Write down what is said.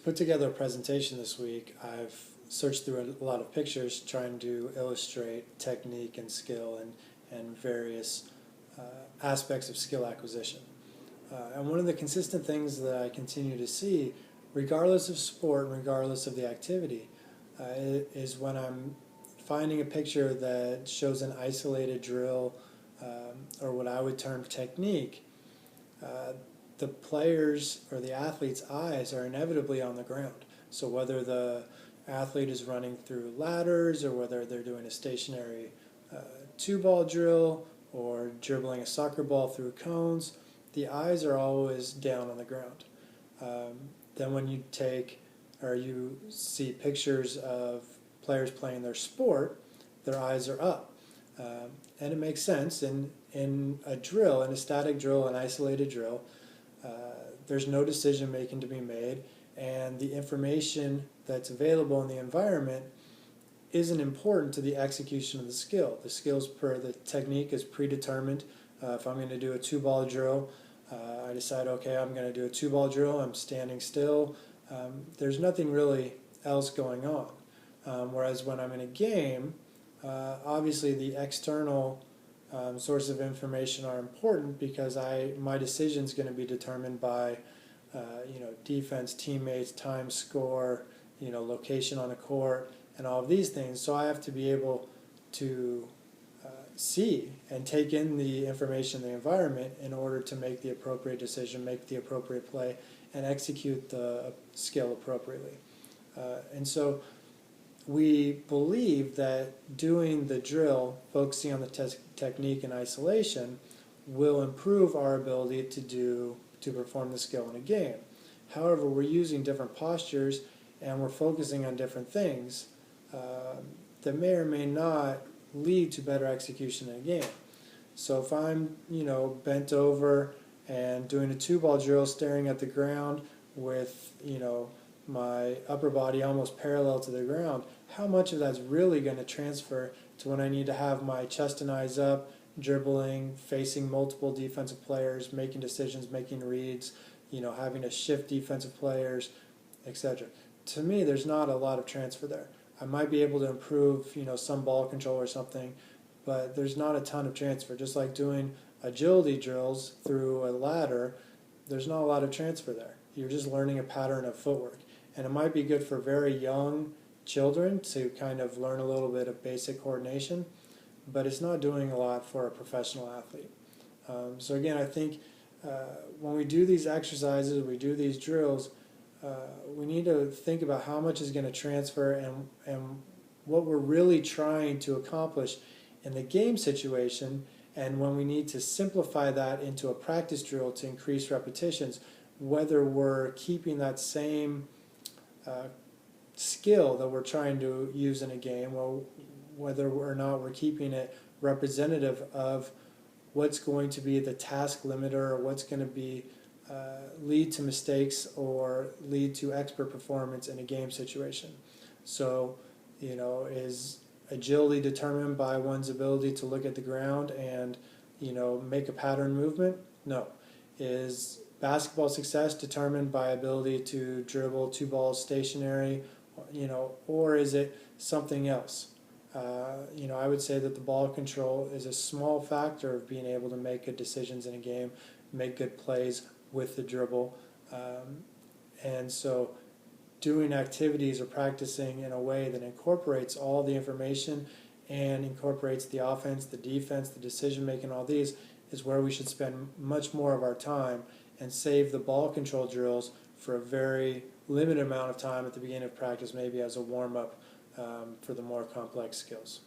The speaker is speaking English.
put together a presentation this week, I've searched through a lot of pictures trying to illustrate technique and skill and various aspects of skill acquisition. And one of the consistent things that I continue to see, regardless of sport, regardless of the activity, is when I'm finding a picture that shows an isolated drill or what I would term technique, the players or the athlete's eyes are inevitably on the ground. So whether the athlete is running through ladders or whether they're doing a stationary two-ball drill or dribbling a soccer ball through cones, the eyes are always down on the ground. Then when you take or you see pictures of players playing their sport, their eyes are up. And it makes sense. In a drill, in a static drill, an isolated drill, there's no decision making to be made, and the information that's available in the environment isn't important to the execution of the skill. The skills per the technique is predetermined. If I'm going to do a two-ball drill, I decide, okay, I'm going to do a two-ball drill, I'm standing still. There's nothing really else going on. Whereas when I'm in a game, obviously the external sources of information are important because my decision is going to be determined by defense, teammates, time, score, location on the court, and all of these things. So I have to be able to see and take in the information in the environment in order to make the appropriate decision, make the appropriate play, and execute the skill appropriately. And so we believe that doing the drill, focusing on the technique and isolation, will improve our ability to perform the skill in a game. However, we're using different postures and we're focusing on different things that may or may not lead to better execution in a game. So if I'm bent over and doing a two-ball drill, staring at the ground with my upper body almost parallel to the ground, how much of that's really going to transfer to when I need to have my chest and eyes up, dribbling, facing multiple defensive players, making decisions, making reads, having to shift defensive players, etc. To me, there's not a lot of transfer there. I might be able to improve, some ball control or something, but there's not a ton of transfer. Just like doing agility drills through a ladder, there's not a lot of transfer there. You're just learning a pattern of footwork. And it might be good for very young children to kind of learn a little bit of basic coordination, but it's not doing a lot for a professional athlete. So again, I think when we do these exercises, we do these drills, we need to think about how much is going to transfer and what we're really trying to accomplish in the game situation, and when we need to simplify that into a practice drill to increase repetitions, whether we're keeping that same skill that we're trying to use in a game, or whether or not we're keeping it representative of what's going to be the task limiter or what's going to be lead to mistakes or lead to expert performance in a game situation. So, is agility determined by one's ability to look at the ground and, make a pattern movement? No. Is basketball success determined by ability to dribble two balls stationary, or is it something else? I would say that the ball control is a small factor of being able to make good decisions in a game, make good plays with the dribble. And so doing activities or practicing in a way that incorporates all the information and incorporates the offense, the defense, the decision making, all these, is where we should spend much more of our time and save the ball control drills for a very limited amount of time at the beginning of practice, maybe as a warm-up for the more complex skills.